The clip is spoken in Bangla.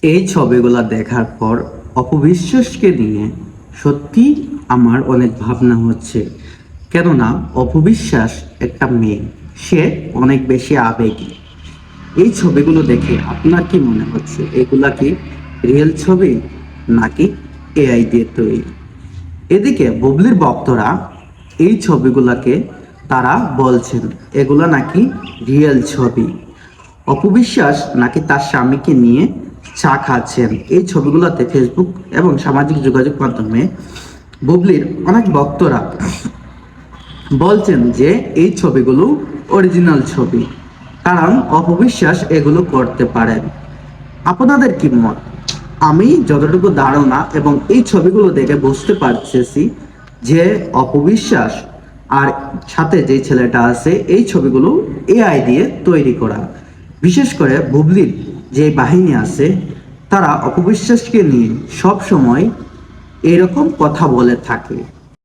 এই ছবিগুলা দেখার পর অপবিশ্বাসকে নিয়ে সত্যি আমার অনেক ভাবনা হচ্ছে। কেননা অপবিশ্বাস একটা মেয়ে, সে অনেক বেশি আবেগী। এই ছবিগুলো দেখে আপনার কি মনে হচ্ছে, এগুলা কি রিয়েল ছবি নাকি এআই দিয়ে তৈরি? এদিকে বুবলির ভক্তরা এই ছবিগুলোকে তারা বলছেন এগুলা নাকি রিয়েল ছবি। অপবিশ্বাস নাকি তার স্বামীকে নিয়ে চা খাচ্ছেন। এই ছবিগুলোতে ফেসবুক এবং সামাজিক যোগাযোগ মাধ্যমে বুবলির অনেক ভক্তরা বলছেন যে এই ছবিগুলো অরিজিনাল ছবি, কারণ অপবিশ্বাস এগুলো করতে পারেন। আপনাদের কি মত? আমি যতটুকু ধারণা এবং এই ছবিগুলো দেখে বুঝতে পারতেছি যে অপবিশ্বাস আর সাথে যে ছেলেটা আছে এই ছবিগুলো এআই দিয়ে তৈরি করা। বিশেষ করে বুবলির যে বাহিনী আছে তারা অপবিশ্বাসকে নিয়ে সব সময় এরকম কথা বলে থাকে।